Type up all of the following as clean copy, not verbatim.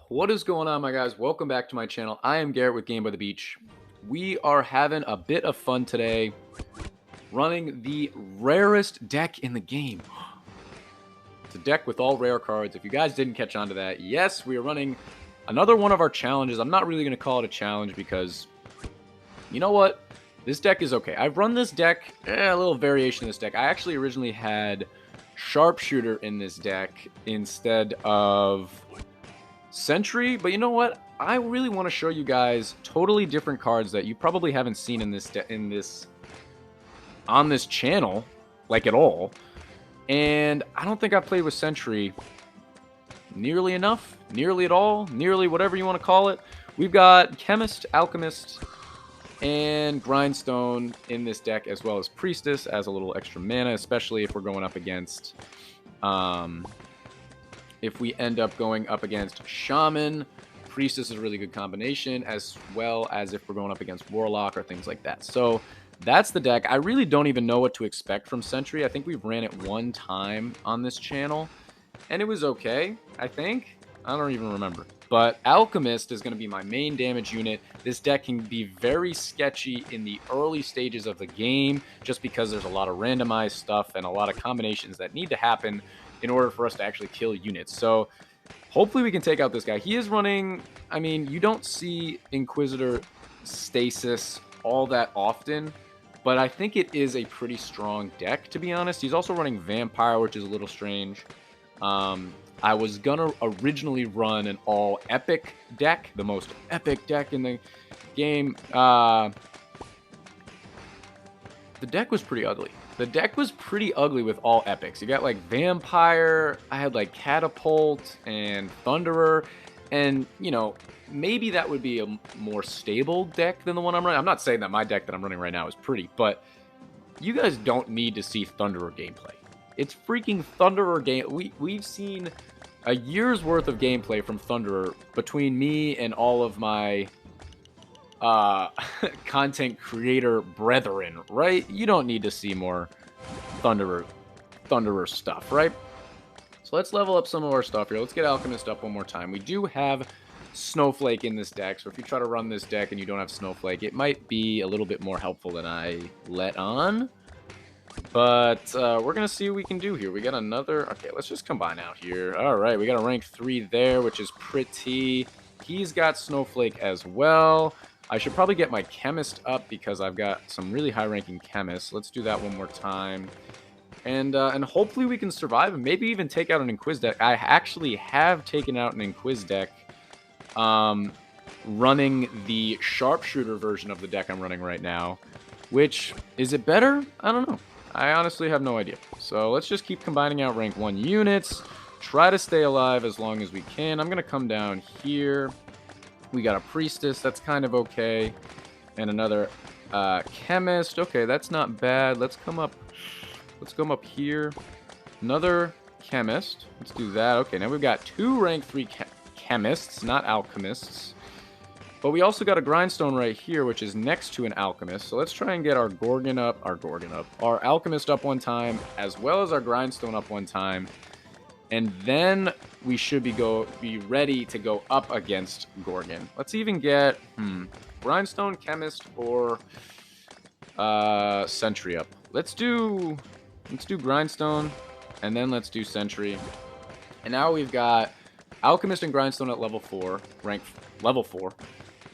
What is going on, my guys? Welcome back to my channel. I am Garrett with Game by the Beach. We are having a bit of fun today running the rarest deck in the game. It's a deck with all rare cards. If you guys didn't catch on to that, yes, we are running another one of our challenges. I'm not really going to call it a challenge because, you know what? This deck is okay. I've run this deck, a little variation of this deck. I actually originally had Sharpshooter in this deck instead of Sentry, but you know what? I really want to show you guys totally different cards that you probably haven't seen in on this channel, like at all. And I don't think I've played with Sentry nearly enough, nearly at all, nearly whatever you want to call it. We've got Chemist, Alchemist, and Grindstone in this deck, as well as Priestess as a little extra mana, especially if we're going up against if we end up going up against Shaman. Priestess is a really good combination, as well as if we're going up against Warlock or things like that. So that's the deck. I really don't even know what to expect from Sentry. I think we've ran it one time on this channel, and it was okay, I think. I don't even remember. But Alchemist is going to be my main damage unit. This deck can be very sketchy in the early stages of the game, just because there's a lot of randomized stuff and a lot of combinations that need to happen in order for us to actually kill units. So hopefully we can take out this guy. He is running, I mean, you don't see Inquisitor Stasis all that often, but I think it is a pretty strong deck, to be honest. He's also running Vampire, which is a little strange. I was gonna originally run an all epic deck, the most epic deck in the game. The deck was pretty ugly. The deck was pretty ugly with all epics. You got like Vampire, I had like Catapult and Thunderer, and you know, maybe that would be a more stable deck than the one I'm running. I'm not saying that my deck that I'm running right now is pretty, but you guys don't need to see Thunderer gameplay. It's freaking Thunderer game. We've seen a year's worth of gameplay from Thunderer between me and all of my content creator brethren, right? You don't need to see more Thunderer stuff, right? So let's level up some of our stuff here. Let's get Alchemist up one more time. We do have Snowflake in this deck, so if you try to run this deck and you don't have Snowflake, it might be a little bit more helpful than I let on. But we're going to see what we can do here. We got another... Okay, let's just combine out here. All right, we got a rank 3 there, which is pretty. He's got Snowflake as well. I should probably get my Chemist up because I've got some really high-ranking Chemists. Let's do that one more time. And hopefully we can survive and maybe even take out an Inquis deck. I actually have taken out an Inquis deck running the Sharpshooter version of the deck I'm running right now. Which, is it better? I don't know. I honestly have no idea. So let's just keep combining out rank 1 units. Try to stay alive as long as we can. I'm going to come down here. We got a Priestess. That's kind of okay. And another Chemist. Okay, that's not bad. Let's come up here. Another Chemist. Let's do that. Okay, now we've got 2 rank 3 Chemists, not Alchemists. But we also got a Grindstone right here, which is next to an Alchemist. So let's try and get our our Alchemist up one time, as well as our Grindstone up one time. And then we should be ready to go up against Gorgon. Let's even get Grindstone, Chemist, or Sentry up. Let's do Grindstone, and then let's do Sentry. And now we've got Alchemist and Grindstone at level 4, rank level 4.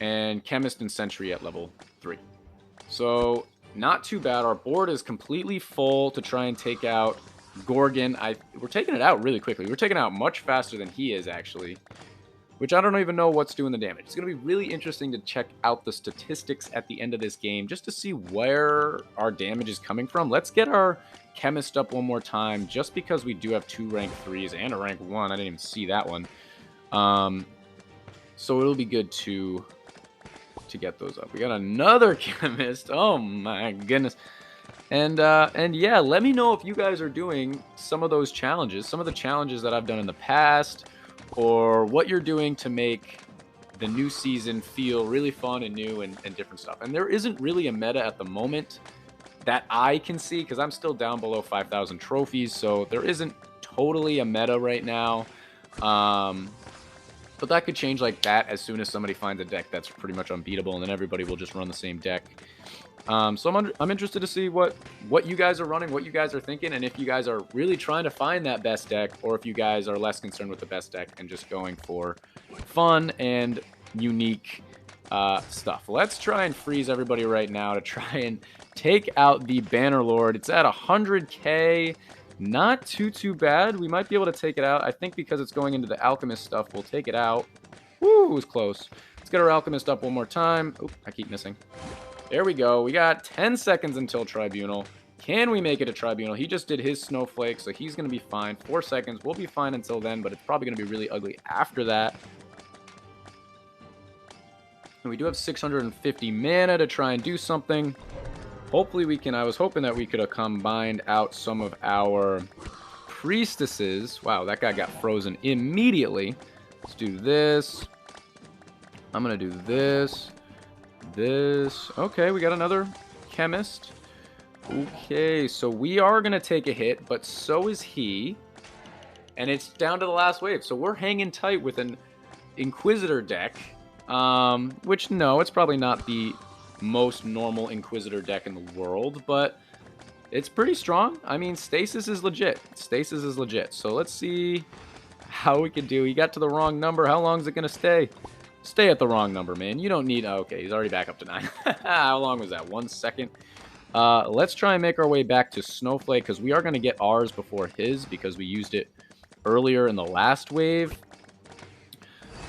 And Chemist and Sentry at level 3. So, not too bad. Our board is completely full to try and take out Gorgon. We're taking it out really quickly. We're taking it out much faster than he is, actually. Which I don't even know what's doing the damage. It's going to be really interesting to check out the statistics at the end of this game, just to see where our damage is coming from. Let's get our Chemist up one more time, just because we do have 2 rank 3s and a rank 1. I didn't even see that one. So it'll be good to get those up. We got another Chemist. Oh my goodness. And yeah, let me know if you guys are doing some of those challenges, some of the challenges that I've done in the past, or what you're doing to make the new season feel really fun and new and different stuff. And there isn't really a meta at the moment that I can see, because I'm still down below 5,000 trophies, so there isn't totally a meta right now. But that could change like that as soon as somebody finds a deck that's pretty much unbeatable, and then everybody will just run the same deck. So I'm interested to see what you guys are running, what you guys are thinking, and if you guys are really trying to find that best deck, or if you guys are less concerned with the best deck and just going for fun and unique stuff. Let's try and freeze everybody right now to try and take out the Bannerlord. It's at 100k. Not too bad. We might be able to take it out. I think because it's going into the Alchemist stuff, we'll take it out. Woo, it was close. Let's get our Alchemist up one more time. Oh, I keep missing. There we go. We got 10 seconds until Tribunal. Can we make it to Tribunal? He just did his Snowflake, so he's going to be fine. 4 seconds. We'll be fine until then, but it's probably going to be really ugly after that. And we do have 650 mana to try and do something. Hopefully we can. I was hoping that we could have combined out some of our priestesses. Wow, that guy got frozen immediately. Let's do this. I'm going to do this. This. Okay, we got another chemist. Okay, so we are going to take a hit, but so is he. And it's down to the last wave. So we're hanging tight with an Inquisitor deck. Which, no, it's probably not the most normal Inquisitor deck in the world, but it's pretty strong. I mean, Stasis is legit. Stasis is legit. So let's see how we can do. He got to the wrong number. How long is it going to stay? Stay at the wrong number, man. You don't need... Oh, okay, he's already back up to 9. How long was that? 1 second? Let's try and make our way back to Snowflake, because we are going to get ours before his, because we used it earlier in the last wave.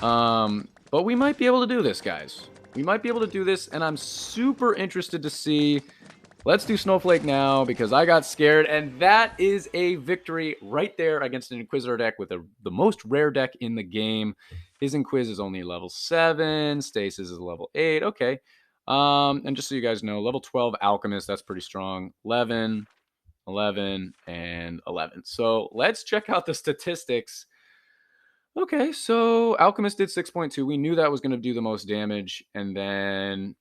But we might be able to do this, guys. We might be able to do this, and I'm super interested to see... Let's do Snowflake now, because I got scared, and that is a victory right there against an Inquisitor deck with the most rare deck in the game. His Inquis is only level 7, Stasis is level 8, okay. And just so you guys know, level 12 Alchemist, that's pretty strong. 11, 11, and 11. So let's check out the statistics. Okay, so Alchemist did 6.2. We knew that was going to do the most damage, and then...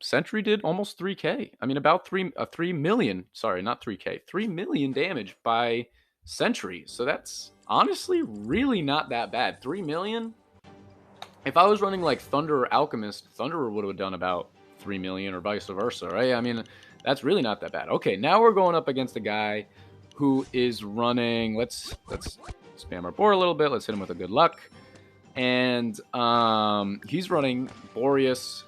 Sentry did almost 3k. I mean, about 3 million. Sorry, not 3k. 3 million damage by Sentry. So that's honestly really not that bad. 3 million? If I was running like Thunder or Alchemist, Thunderer would have done about 3 million or vice versa, right? I mean, that's really not that bad. Okay, now we're going up against a guy who is running... Let's spam our board a little bit. Let's hit him with a good luck. And he's running Boreas...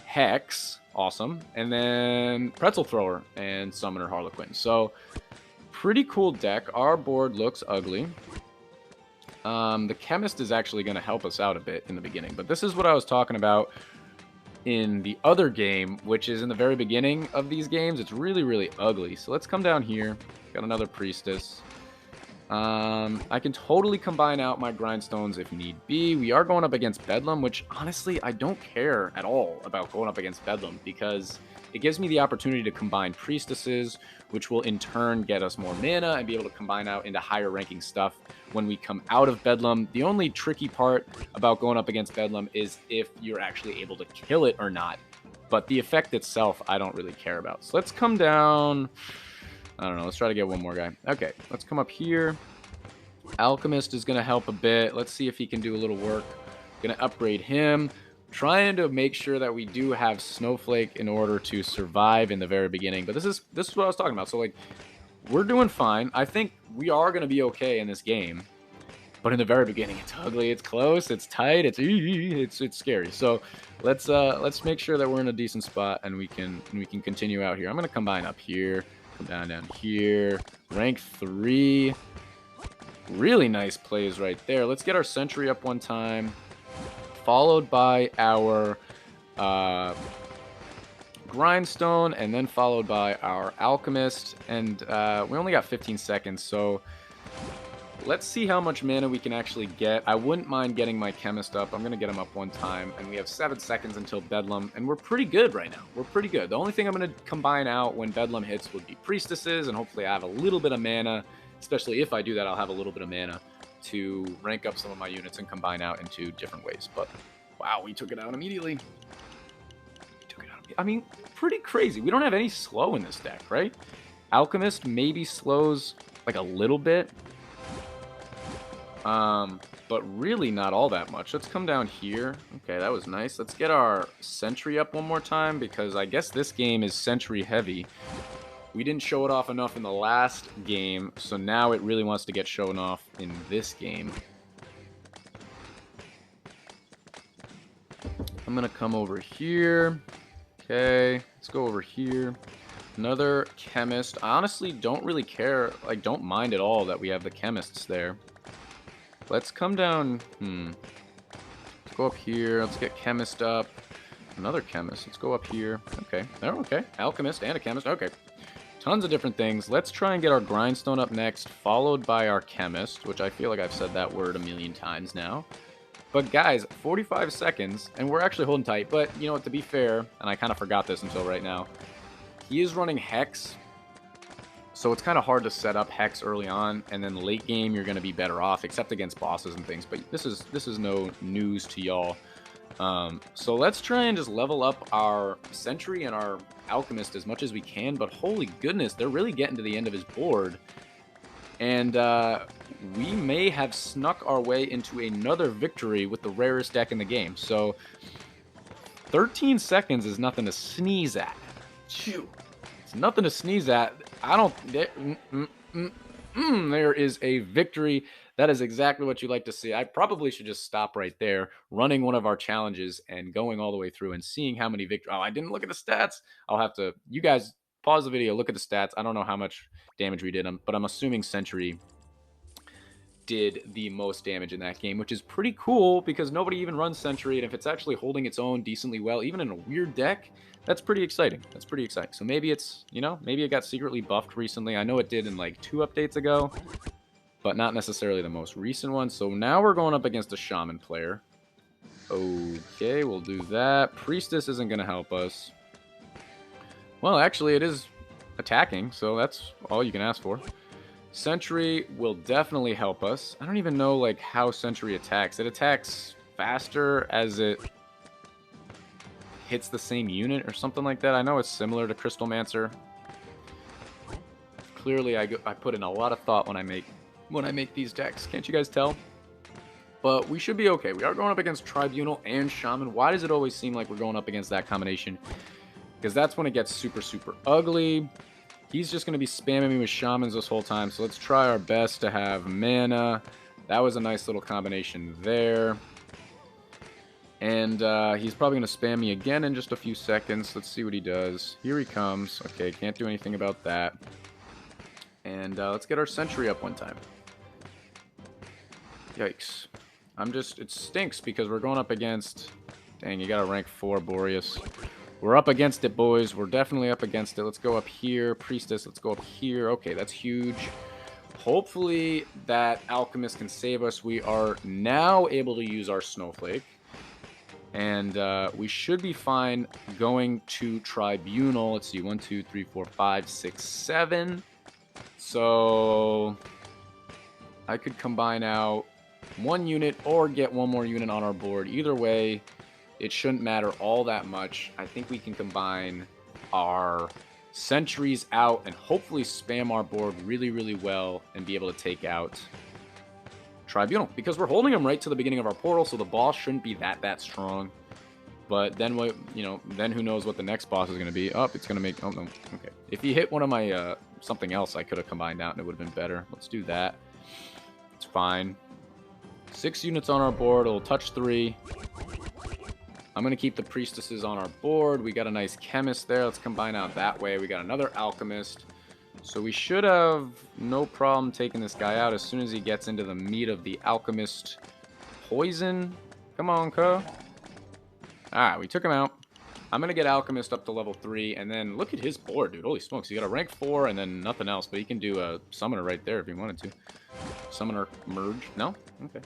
Hex, awesome, and then Pretzel Thrower and Summoner Harlequin. So, pretty cool deck. Our board looks ugly. The Chemist is actually going to help us out a bit in the beginning, but this is what I was talking about in the other game, which is in the very beginning of these games. It's really, really ugly. So let's come down here. Got another Priestess. I can totally combine out my grindstones if need be. We are going up against Bedlam, which honestly I don't care at all about going up against Bedlam, because it gives me the opportunity to combine priestesses, which will in turn get us more mana and be able to combine out into higher ranking stuff when we come out of Bedlam. The only tricky part about going up against Bedlam is if you're actually able to kill it or not, but the effect itself I don't really care about. So let's come down... I don't know. Let's try to get one more guy. Okay, let's come up here. Alchemist is going to help a bit. Let's see if he can do a little work. Going to upgrade him. Trying to make sure that we do have Snowflake in order to survive in the very beginning. But this is what I was talking about. So, like, we're doing fine. I think we are going to be okay in this game. But in the very beginning, it's ugly, it's close, it's tight, it's scary. So let's make sure that we're in a decent spot and we can continue out here. I'm going to combine up here. Come down here. Rank 3. Really nice plays right there. Let's get our Sentry up one time. Followed by our Grindstone. And then followed by our Alchemist. And we only got 15 seconds. So let's see how much mana we can actually get. I wouldn't mind getting my Chemist up. I'm going to get him up one time. And we have 7 seconds until Bedlam. And we're pretty good right now. We're pretty good. The only thing I'm going to combine out when Bedlam hits would be Priestesses. And hopefully I have a little bit of mana. Especially if I do that, I'll have a little bit of mana to rank up some of my units and combine out into different ways. But, wow, we took it out immediately. I mean, pretty crazy. We don't have any slow in this deck, right? Alchemist maybe slows like a little bit. But really not all that much. Let's come down here. Okay, that was nice. Let's get our sentry up one more time, because I guess this game is sentry heavy. We didn't show it off enough in the last game, so now it really wants to get shown off in this game. I'm going to come over here. Okay, let's go over here. Another chemist. I honestly don't really care, like, don't mind at all that we have the chemists there. Let's come down, let's go up here. Let's get chemist up. Another chemist. Let's go up here. Okay. Oh, okay. Alchemist and a chemist. Okay. Tons of different things. Let's try and get our grindstone up next, followed by our chemist, which I feel like I've said that word a million times now. But guys, 45 seconds, and we're actually holding tight. But, you know what, to be fair, and I kind of forgot this until right now, he is running Hex, so it's kind of hard to set up Hex early on, and then late game you're going to be better off, except against bosses and things. But this is no news to y'all. So let's try and just level up our sentry and our alchemist as much as we can. But holy goodness, they're really getting to the end of his board, and we may have snuck our way into another victory with the rarest deck in the game. So 13 seconds is nothing to sneeze at. Phew. It's nothing to sneeze at. I don't... there is a victory. That is exactly what you like to see. I probably should just stop right there, running one of our challenges and going all the way through and seeing how many victories... Oh, I didn't look at the stats. I'll have to... You guys, pause the video, look at the stats. I don't know how much damage we did, but I'm assuming Sentry did the most damage in that game, which is pretty cool because nobody even runs Sentry, and if it's actually holding its own decently well, even in a weird deck, that's pretty exciting. That's pretty exciting. So maybe it's, you know, maybe it got secretly buffed recently. I know it did in like 2 updates ago, but not necessarily the most recent one. So now we're going up against a shaman player. Okay, we'll do that. Priestess isn't going to help us. Well, actually, it is attacking, so that's all you can ask for. Sentry will definitely help us. I don't even know, like, how Sentry attacks. It attacks faster as it hits the same unit or something like that. I know it's similar to Crystalmancer. Clearly, I put in a lot of thought when I make these decks. Can't you guys tell? But we should be okay. We are going up against Tribunal and Shaman. Why does it always seem like we're going up against that combination? Because that's when it gets super, super ugly. He's just going to be spamming me with Shamans this whole time. So let's try our best to have mana. That was a nice little combination there. And he's probably going to spam me again in just a few seconds. Let's see what he does. Here he comes. Okay, can't do anything about that. And let's get our Sentry up one time. Yikes. It stinks because we're going up against... Dang, you got a rank 4, Boreas. We're up against it, boys. We're definitely up against it. Let's go up here. Priestess, let's go up here. Okay, that's huge. Hopefully that Alchemist can save us. We are now able to use our Snowflake. And we should be fine going to Tribunal. Let's see, 1, 2, 3, 4, 5, 6, 7. So I could combine out 1 unit or get 1 more unit on our board. Either way, it shouldn't matter all that much. I think we can combine our sentries out and hopefully spam our board really, really well and be able to take out Tribunal. Because we're holding them right to the beginning of our portal, so the boss shouldn't be that strong. But then, then who knows what the next boss is going to be. Oh, it's going to make... Oh, no. Okay. If he hit one of my... something else I could have combined out and it would have been better. Let's do that. It's fine. 6 units on our board. It'll touch 3. I'm going to keep the priestesses on our board. We got a nice chemist there. Let's combine out that way. We got another alchemist. So we should have no problem taking this guy out as soon as he gets into the meat of the alchemist poison. Come on, Co. Alright, we took him out. I'm going to get alchemist up to level 3. And then look at his board, dude. Holy smokes. He got a rank 4 and then nothing else. But he can do a summoner right there if he wanted to. Summoner merge. No? Okay.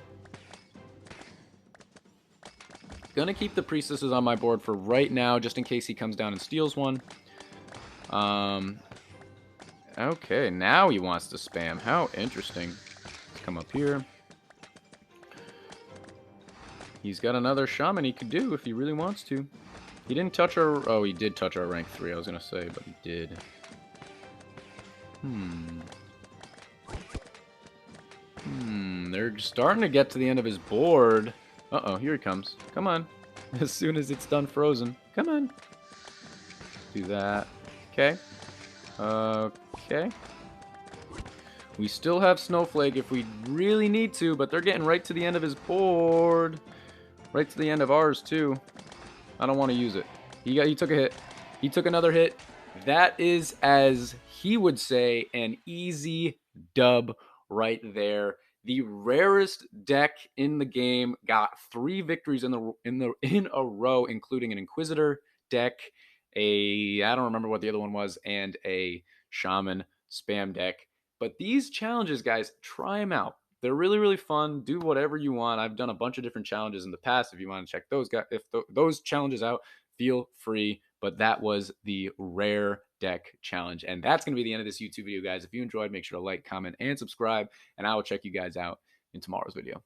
Gonna keep the priestesses on my board for right now, just in case he comes down and steals one. Okay, now he wants to spam. How interesting. Let's come up here. He's got another shaman he could do if he really wants to. He didn't touch our... Oh, he did touch our rank 3, I was gonna say, but he did. They're starting to get to the end of his board. Uh-oh, here he comes. Come on. As soon as it's done frozen. Come on. Do that. Okay. Okay. We still have Snowflake if we really need to, but they're getting right to the end of his board. Right to the end of ours, too. I don't want to use it. He took a hit. He took another hit. That is, as he would say, an easy dub right there. The rarest deck in the game got 3 victories in a row, including an Inquisitor deck, I don't remember what the other one was, and a Shaman spam deck. But these challenges, guys, try them out. They're really, really fun. Do whatever you want. I've done a bunch of different challenges in the past. If you want to check those challenges out, feel free. But that was the rare deck challenge. And that's going to be the end of this YouTube video, guys. If you enjoyed, make sure to like, comment, and subscribe. And I will check you guys out in tomorrow's video.